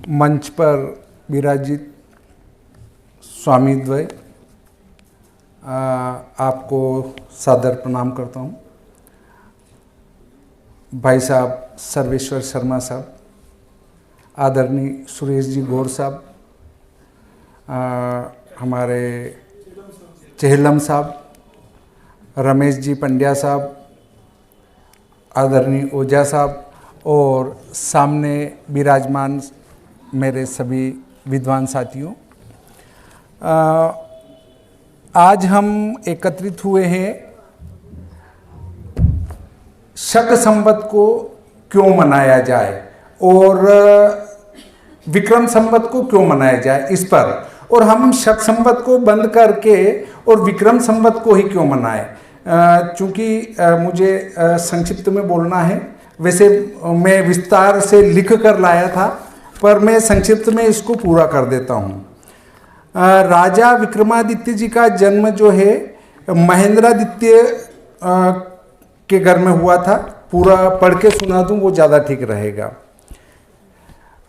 मंच पर विराजित स्वामीद्वय, आपको सादर प्रणाम करता हूँ। भाई साहब सर्वेश्वर शर्मा साहब, आदरणीय सुरेश जी गौर साहब, हमारे चेहलम साहब, रमेश जी पंड्या साहब, आदरणीय ओझा साहब और सामने विराजमान मेरे सभी विद्वान साथियों, आज हम एकत्रित हुए हैं शक संवत को क्यों मनाया जाए और विक्रम संवत को क्यों मनाया जाए इस पर, और हम शक संवत को बंद करके और विक्रम संवत को ही क्यों मनाएं। चूँकि मुझे संक्षिप्त में बोलना है, वैसे मैं विस्तार से लिख कर लाया था पर मैं संक्षिप्त में इसको पूरा कर देता हूँ। राजा विक्रमादित्य जी का जन्म जो है महेंद्रादित्य के घर में हुआ था। पूरा पढ़ के सुना दूँ वो ज़्यादा ठीक रहेगा।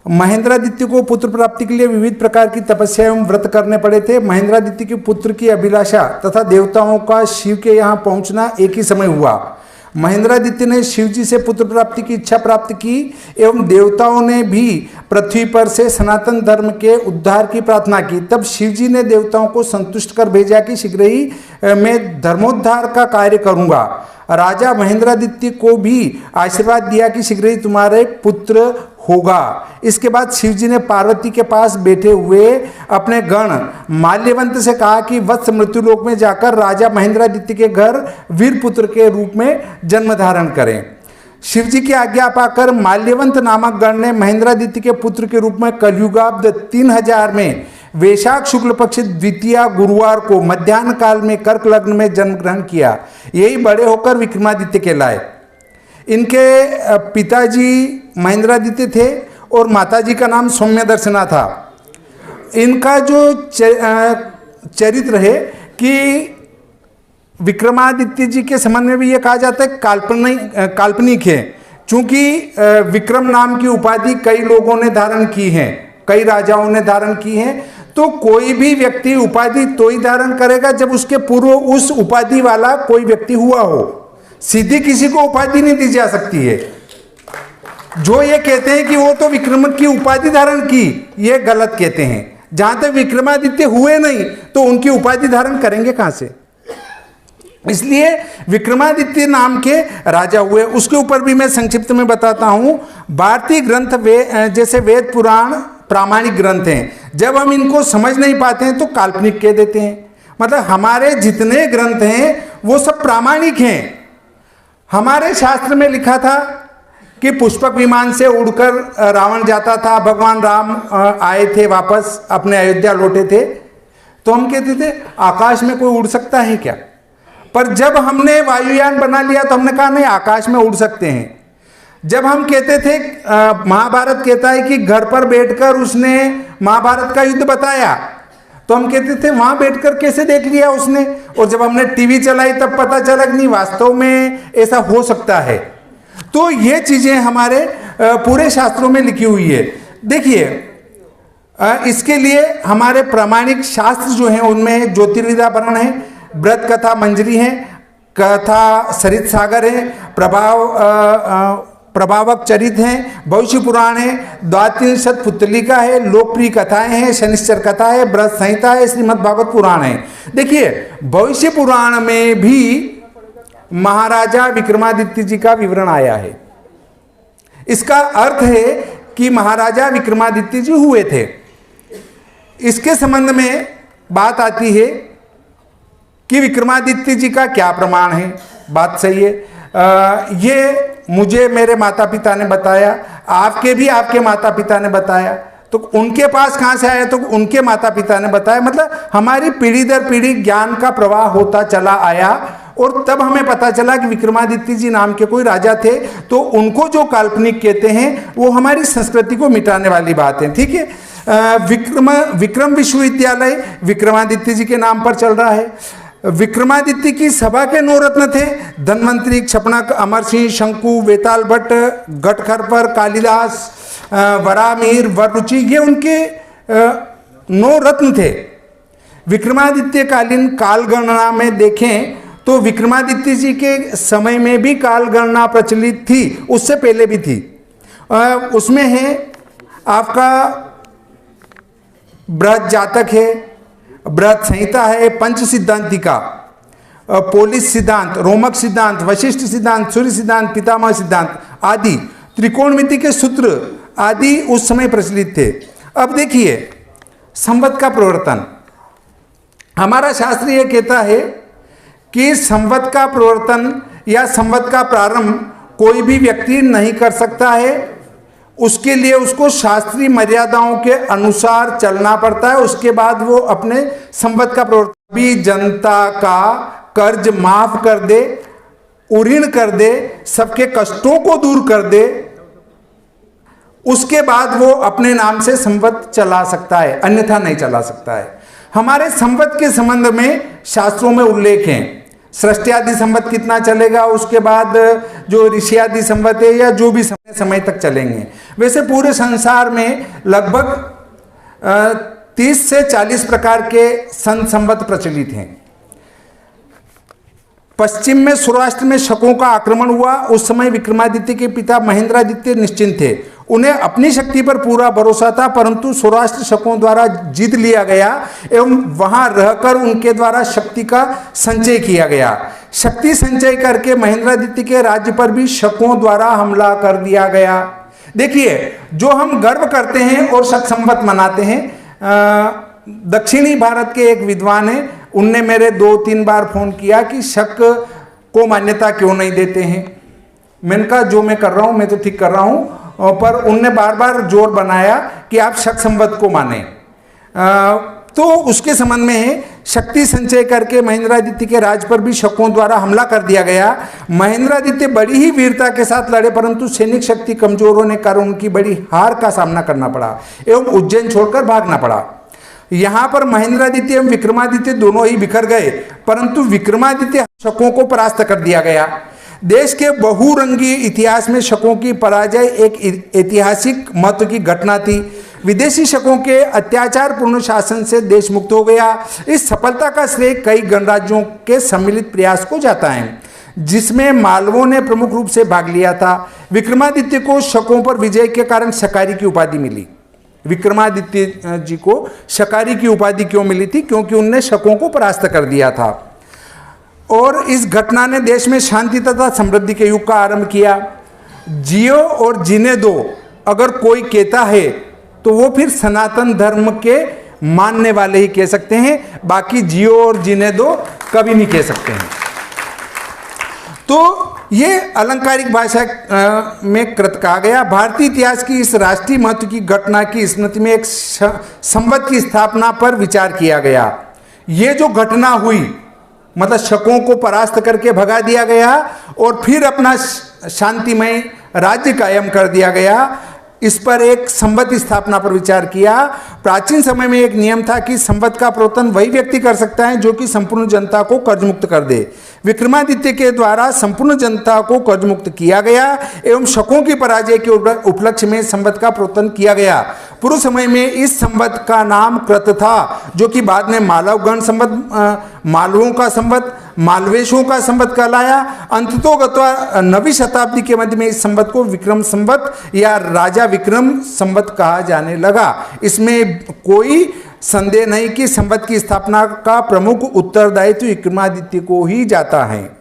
महेंद्रादित्य को पुत्र प्राप्ति के लिए विविध प्रकार की तपस्या एवं व्रत करने पड़े थे। महेंद्रादित्य के पुत्र की अभिलाषा तथा देवताओं का शिव के यहाँ पहुँचना एक ही समय हुआ। महेंद्रादित्य ने शिव जी से पुत्र प्राप्ति की इच्छा प्राप्त की एवं देवताओं ने भी पृथ्वी पर से सनातन धर्म के उद्धार की प्रार्थना की। तब शिव जी ने देवताओं को संतुष्ट कर भेजा कि शीघ्र ही मैं धर्मोद्धार का कार्य करूंगा। राजा महेंद्रादित्य को भी आशीर्वाद दिया कि शीघ्र ही तुम्हारे पुत्र होगा। इसके बाद शिव जी ने पार्वती के पास बैठे हुए अपने गण माल्यवंत से कहा कि वत्स मृत्युलोक में जाकर राजा महेंद्रादित्य के घर वीर पुत्र के रूप में जन्म धारण करें। शिव जी की आज्ञा पाकर माल्यवंत नामक गण ने महेंद्रादित्य के पुत्र के रूप में कलयुगाब्द 3000 में वैशाख शुक्ल पक्ष द्वितीय गुरुवार को मध्याह्न काल में कर्क लग्न में जन्म ग्रहण किया। यही बड़े होकर विक्रमादित्य कहलाए। इनके पिताजी महेंद्रादित्य थे और माताजी का नाम सौम्य दर्शना था। इनका जो चरित्र है कि विक्रमादित्य जी के संबंध में भी ये कहा जाता है काल्पनिक है, चूंकि विक्रम नाम की उपाधि कई लोगों ने धारण की है, कई राजाओं ने धारण की है। तो कोई भी व्यक्ति उपाधि तो ही धारण करेगा जब उसके पूर्व उस उपाधि वाला कोई व्यक्ति हुआ हो। सीधी किसी को उपाधि नहीं दी जा सकती है। जो ये कहते हैं कि वो तो विक्रम की उपाधि धारण की, ये गलत कहते हैं। जहां तक विक्रमादित्य हुए नहीं तो उनकी उपाधि धारण करेंगे कहां से। इसलिए विक्रमादित्य नाम के राजा हुए। उसके ऊपर भी मैं संक्षिप्त में बताता हूं। भारतीय ग्रंथ जैसे वेद पुराण प्रामाणिक ग्रंथ हैं। जब हम इनको समझ नहीं पाते हैं तो काल्पनिक कह देते हैं। मतलब हमारे जितने ग्रंथ हैं वो सब प्रामाणिक हैं। हमारे शास्त्र में लिखा था कि पुष्पक विमान से उड़कर रावण जाता था, भगवान राम आए थे, वापस अपने अयोध्या लौटे थे, तो हम कहते थे आकाश में कोई उड़ सकता है क्या। पर जब हमने वायुयान बना लिया तो हमने कहा नहीं, आकाश में उड़ सकते हैं। जब हम कहते थे महाभारत कहता है कि घर पर बैठकर उसने महाभारत का युद्ध बताया, तो हम कहते थे वहां बैठकर कैसे देख लिया उसने। और जब हमने टीवी चलाई तब पता चला कि नहीं, वास्तव में ऐसा हो सकता है। तो ये चीजें हमारे पूरे शास्त्रों में लिखी हुई है। देखिए, इसके लिए हमारे प्रामाणिक शास्त्र जो हैं उनमें ज्योतिर्विद्याभरण है, व्रत कथा मंजरी है, कथा सरित सागर है, प्रभावक चरित हैं, भविष्य पुराण है, द्वात्रिशत पुतलिका है, लोकप्रिय कथाएं हैं, शनिश्चर कथा है, व्रत संहिता है, श्रीमद् भागवत पुराण है। देखिए, भविष्य पुराण में भी महाराजा विक्रमादित्य जी का विवरण आया है। इसका अर्थ है कि महाराजा विक्रमादित्य जी हुए थे। इसके संबंध में बात आती है कि विक्रमादित्य जी का क्या प्रमाण है। बात सही है। ये मुझे मेरे माता पिता ने बताया, आपके भी आपके माता पिता ने बताया, तो उनके पास कहाँ से आया, तो उनके माता पिता ने बताया। मतलब हमारी पीढ़ी दर पीढ़ी ज्ञान का प्रवाह होता चला आया और तब हमें पता चला कि विक्रमादित्य जी नाम के कोई राजा थे। तो उनको जो काल्पनिक कहते हैं वो हमारी संस्कृति को मिटाने वाली बात है। ठीक है। विक्रम विश्वविद्यालय विक्रमादित्य जी के नाम पर चल रहा है। विक्रमादित्य की सभा के 9 रत्न थे। धन्वंतरी, क्षपणक, अमरसिंह, शंकु, वेताल भट्ट, गटखरपर, कालिदास, वरामिहिर, वररुचि, ये उनके 9 रत्न थे। विक्रमादित्य कालीन काल गणना में देखें तो विक्रमादित्य जी के समय में भी काल गणना प्रचलित थी, उससे पहले भी थी। उसमें है आपका बृहद जातक है, बृहद संहिता है, पंच सिद्धांतिका, पोलिस सिद्धांत, रोमक सिद्धांत, वशिष्ठ सिद्धांत, सूर्य सिद्धांत, पितामह सिद्धांत आदि, त्रिकोणमिति के सूत्र आदि उस समय प्रचलित थे। अब देखिए संवत का प्रवर्तन, हमारा शास्त्र यह कहता है कि संवत का प्रवर्तन या संवत का प्रारंभ कोई भी व्यक्ति नहीं कर सकता है। उसके लिए उसको शास्त्रीय मर्यादाओं के अनुसार चलना पड़ता है, उसके बाद वो अपने संवत का प्रवर्तन भी जनता का कर्ज माफ कर दे, उऋण कर दे, सबके कष्टों को दूर कर दे, उसके बाद वो अपने नाम से संवत चला सकता है, अन्यथा नहीं चला सकता है। हमारे संवत के संबंध में शास्त्रों में उल्लेख है। सृष्टि आदि संवत कितना चलेगा, उसके बाद जो ऋषि आदि संवत है या जो भी समय तक चलेंगे। वैसे पूरे संसार में लगभग 30 से 40 प्रकार के संवत प्रचलित हैं। पश्चिम में सौराष्ट्र में शकों का आक्रमण हुआ, उस समय विक्रमादित्य के पिता महेंद्रादित्य निश्चिंत थे। उन्हें अपनी शक्ति पर पूरा भरोसा था, परंतु सौराष्ट्र शकों द्वारा जीत लिया गया एवं वहां रहकर उनके द्वारा शक्ति का संचय किया गया। शक्ति संचय करके महेंद्रादित्य के राज्य पर भी शकों द्वारा हमला कर दिया गया। देखिए, जो हम गर्व करते हैं और शक संवत मनाते हैं, दक्षिणी भारत के एक विद्वान हैं, उनने मेरे 2-3 बार फोन किया कि शक को मान्यता क्यों नहीं देते हैं। मैंने कहा जो मैं कर रहा हूं मैं तो ठीक कर रहा हूं, पर उनने बार बार जोर बनाया कि आप शक संवत को माने। तो उसके संबंध में है, शक्ति संचय करके महेंद्रादित्य के राज पर भी शकों द्वारा हमला कर दिया गया। महेंद्रादित्य बड़ी ही वीरता के साथ लड़े, परंतु सैनिक शक्ति कमजोर होने के कारण उनकी बड़ी हार का सामना करना पड़ा एवं उज्जैन छोड़कर भागना पड़ा। यहां पर महेंद्रादित्य एवं विक्रमादित्य दोनों ही बिखर गए, परंतु विक्रमादित्य शकों को परास्त कर दिया गया। देश के बहुरंगी इतिहास में शकों की पराजय एक ऐतिहासिक महत्व की घटना थी। विदेशी शकों के अत्याचारपूर्ण शासन से देश मुक्त हो गया। इस सफलता का श्रेय कई गणराज्यों के सम्मिलित प्रयास को जाता है, जिसमें मालवों ने प्रमुख रूप से भाग लिया था। विक्रमादित्य को शकों पर विजय के कारण शकारी की उपाधि मिली। विक्रमादित्य जी को शकारी की उपाधि क्यों मिली थी? क्योंकि उनने शकों को परास्त कर दिया था। और इस घटना ने देश में शांति तथा समृद्धि के युग का आरंभ किया। जियो और जीने दो अगर कोई कहता है तो वो फिर सनातन धर्म के मानने वाले ही कह सकते हैं, बाकी जियो और जीने दो कभी नहीं कह सकते हैं। तो ये अलंकारिक भाषा में कृत कहा गया। भारतीय इतिहास की इस राष्ट्रीय महत्व की घटना की स्मृति में एक संवत की स्थापना पर विचार किया गया। ये जो घटना हुई, मतलब शकों को परास्त करके भगा दिया गया और फिर अपना शांतिमय राज्य कायम कर दिया गया, इस पर एक संवत स्थापना पर विचार किया। प्राचीन समय में एक नियम था कि संवत का प्रवर्तन वही व्यक्ति कर सकता है जो कि संपूर्ण जनता को कर्ज मुक्त कर दे। विक्रमादित्य के द्वारा संपूर्ण जनता को कर्ज मुक्त किया गया एवं शकों की पराजय के उपलक्ष्य में संवत का प्रवर्तन किया गया। पूर्व समय में इस संवत का नाम कृत था, जो कि बाद में मालवगण संवत, मालवों का संवत, मालवेशों का संवत कहलाया। अंततोगत्वा 9वीं शताब्दी के मध्य में इस संवत को विक्रम संवत या राजा विक्रम संवत कहा जाने लगा। इसमें कोई संदेह नहीं कि संवत की स्थापना का प्रमुख उत्तरदायित्व विक्रमादित्य को ही जाता है।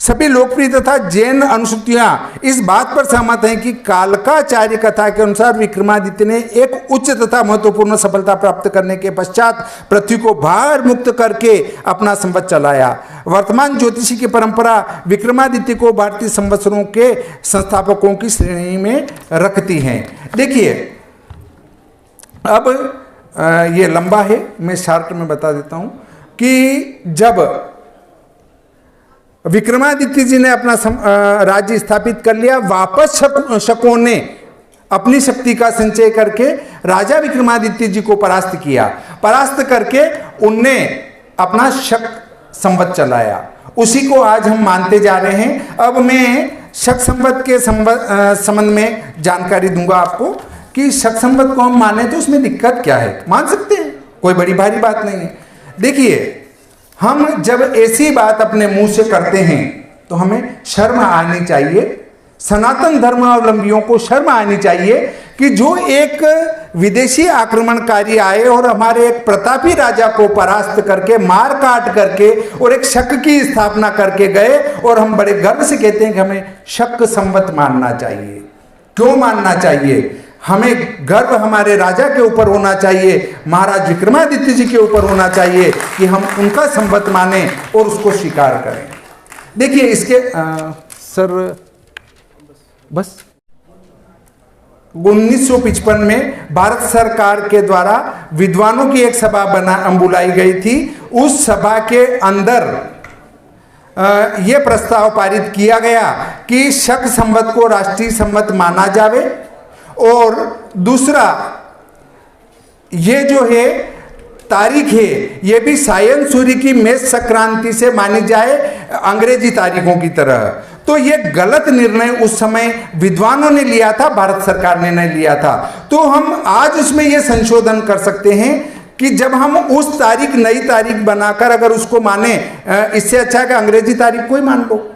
सभी लोकप्रिय तथा जैन अनुसूचियां इस बात पर सहमत हैं कि कालकाचार्य कथा के अनुसार विक्रमादित्य ने एक उच्च तथा महत्वपूर्ण सफलता प्राप्त करने के पश्चात पृथ्वी को भार मुक्त करके अपना संवत चलाया। वर्तमान ज्योतिषी की परंपरा विक्रमादित्य को भारतीय संवत्सरों के संस्थापकों की श्रेणी में रखती है। देखिए, अब ये लंबा है, मैं शार्ट में बता देता हूं कि जब विक्रमादित्य जी ने अपना राज्य स्थापित कर लिया, वापस शकों ने अपनी शक्ति का संचय करके राजा विक्रमादित्य जी को परास्त किया। परास्त करके उनने अपना शक संवत चलाया, उसी को आज हम मानते जा रहे हैं। अब मैं शक संवत के संबंध में जानकारी दूंगा आपको कि शक संवत को हम माने तो उसमें दिक्कत क्या है। मान सकते हैं, कोई बड़ी भारी बात नहीं है। देखिए, हम जब ऐसी बात अपने मुंह से करते हैं तो हमें शर्म आनी चाहिए, सनातन धर्मावलंबियों को शर्म आनी चाहिए कि जो एक विदेशी आक्रमणकारी आए और हमारे एक प्रतापी राजा को परास्त करके, मार काट करके और एक शक की स्थापना करके गए, और हम बड़े गर्व से कहते हैं कि हमें शक संवत मानना चाहिए। क्यों मानना चाहिए? हमें गर्व हमारे राजा के ऊपर होना चाहिए, महाराज विक्रमादित्य जी के ऊपर होना चाहिए कि हम उनका संवत माने और उसको स्वीकार करें। देखिए, इसके सर बस 1955 में भारत सरकार के द्वारा विद्वानों की एक सभा बुलाई गई थी। उस सभा के अंदर यह प्रस्ताव पारित किया गया कि शक संवत को राष्ट्रीय संवत माना जावे, और दूसरा ये जो है तारीख है ये भी सायन सूर्य की मेष संक्रांति से मानी जाए, अंग्रेजी तारीखों की तरह। तो ये गलत निर्णय उस समय विद्वानों ने लिया था, भारत सरकार ने नहीं लिया था। तो हम आज उसमें ये संशोधन कर सकते हैं कि जब हम उस तारीख, नई तारीख बनाकर अगर उसको माने, इससे अच्छा है कि अंग्रेजी तारीख को ही मान लो।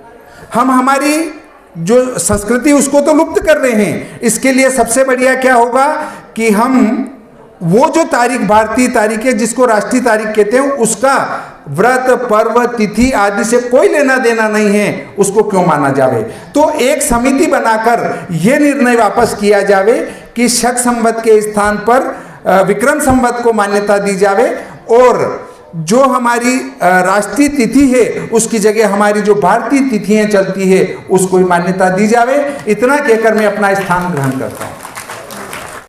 हम हमारी जो संस्कृति उसको तो लुप्त कर रहे हैं। इसके लिए सबसे बढ़िया क्या होगा कि हम वो जो तारीख, भारतीय तारीख है जिसको राष्ट्रीय तारीख कहते हैं, उसका व्रत, पर्व, तिथि आदि से कोई लेना देना नहीं है, उसको क्यों माना जावे। तो एक समिति बनाकर यह निर्णय वापस किया जावे कि शक संवत के स्थान पर विक्रम संवत को मान्यता दी जावे, और जो हमारी राष्ट्रीय तिथि है उसकी जगह हमारी जो भारतीय तिथियां चलती है उसको ही मान्यता दी जावे। इतना कहकर मैं अपना स्थान ग्रहण करता हूं।